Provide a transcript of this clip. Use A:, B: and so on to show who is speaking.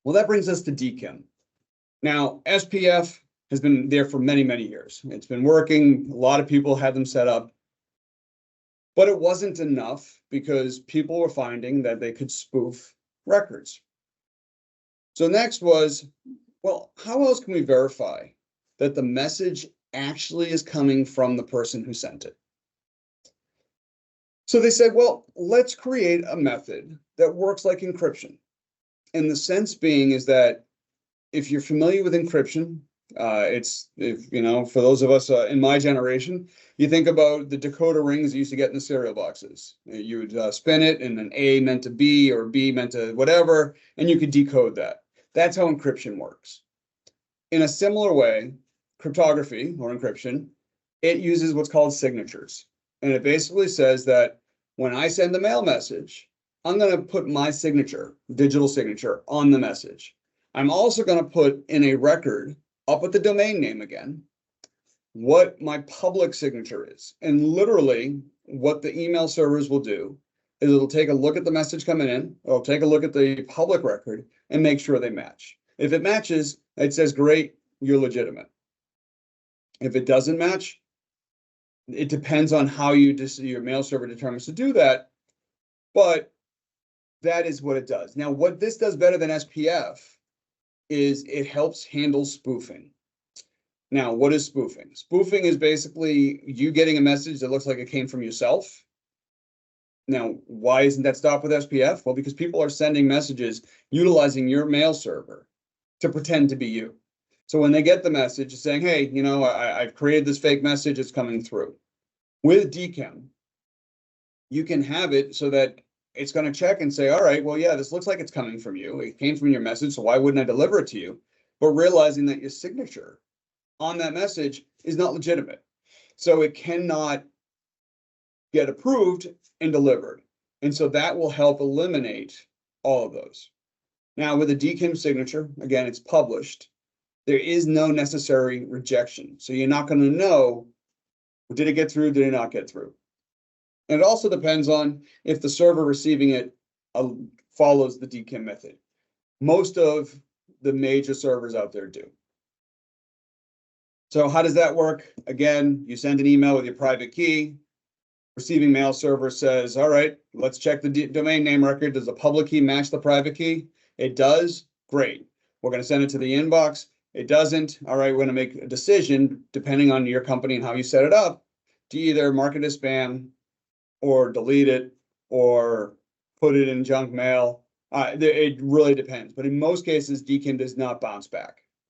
A: Well, that brings us to DKIM. Now, SPF has been there for many, many years. It's been working. A lot of people had them set up. But it wasn't enough because people were finding that they could spoof records. So next was, well, how else can we verify that the message actually is coming from the person who sent it? So they said, well, let's create a method that works like encryption. And the sense being is that if you're familiar with encryption, for those of us in my generation, you think about the decoder rings you used to get in the cereal boxes. You would spin it, and an A meant to B or B meant to whatever, and you could decode that. That's how encryption works. In a similar way, cryptography or encryption, it uses what's called signatures. And it basically says that when I send a mail message, I'm going to put my signature, digital signature, on the message. I'm also going to put in a record up at the domain name again what my public signature is. And literally what the email servers will do is it'll take a look at the message coming in, it'll take a look at the public record and make sure they match. If it matches, it says, great, you're legitimate. If it doesn't match, it depends on how your mail server determines to do that, but that is what it does. Now, what this does better than SPF is it helps handle spoofing. Now, what is spoofing? Spoofing is basically you getting a message that looks like it came from yourself. Now, why isn't that stopped with SPF? Well, because people are sending messages utilizing your mail server to pretend to be you. So when they get the message saying, hey, I've created this fake message, it's coming through. With DKIM, you can have it so that it's going to check and say, all right, well, yeah, this looks like it's coming from you. It came from your message, so why wouldn't I deliver it to you? But realizing that your signature on that message is not legitimate. So it cannot get approved and delivered. And so that will help eliminate all of those. Now, with a DKIM signature, again, it's published. There is no necessary rejection. So you're not going to know, did it get through, did it not get through? And it also depends on if the server receiving it follows the DKIM method. Most of the major servers out there do. So how does that work? Again, you send an email with your private key. Receiving mail server says, all right, let's check the domain name record. Does the public key match the private key? It does. Great. We're going to send it to the inbox. It doesn't. All right, we're going to make a decision, depending on your company and how you set it up, to either mark it as spam, or delete it, or put it in junk mail. It really depends. But in most cases, DKIM does not bounce back.